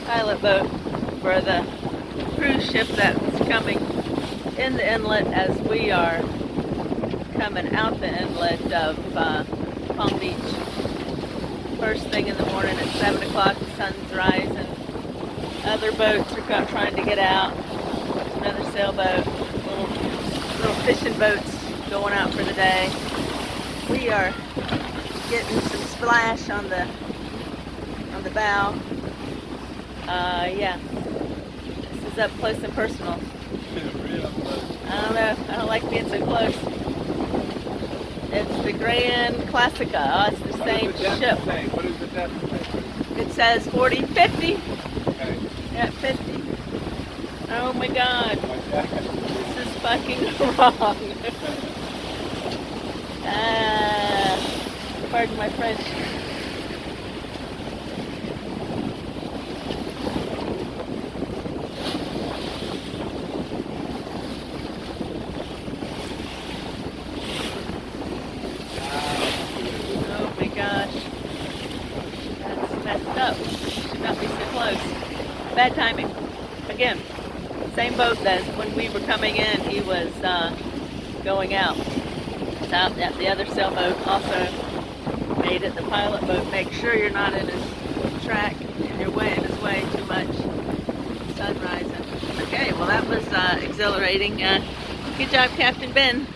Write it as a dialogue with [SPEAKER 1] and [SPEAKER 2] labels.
[SPEAKER 1] pilot boat for the cruise ship that's coming in the inlet as we are coming out the inlet of Palm Beach. First thing in the morning at 7 o'clock, the sun's rising. Other boats are trying to get out. Another sailboat, little fishing boats going out for the day. We are getting some splash on the bow. Yeah, this is up close and personal. I don't know. I don't like being so close. It's the Grand Classica. Oh, it's the same ship.
[SPEAKER 2] What is the depth?
[SPEAKER 1] It says 40, 50.
[SPEAKER 2] Okay.
[SPEAKER 1] Yeah, 50. Oh my God. This is fucking wrong. Pardon my French. Oh my gosh. That's messed up. Should not be so close. Bad timing. Again, same boat that when we were coming in, he was going out. So at the other sailboat also made it. The pilot boat, make sure you're not in his track, in his way too much. Sun rising. Okay, well that was exhilarating. Good job, Captain Ben.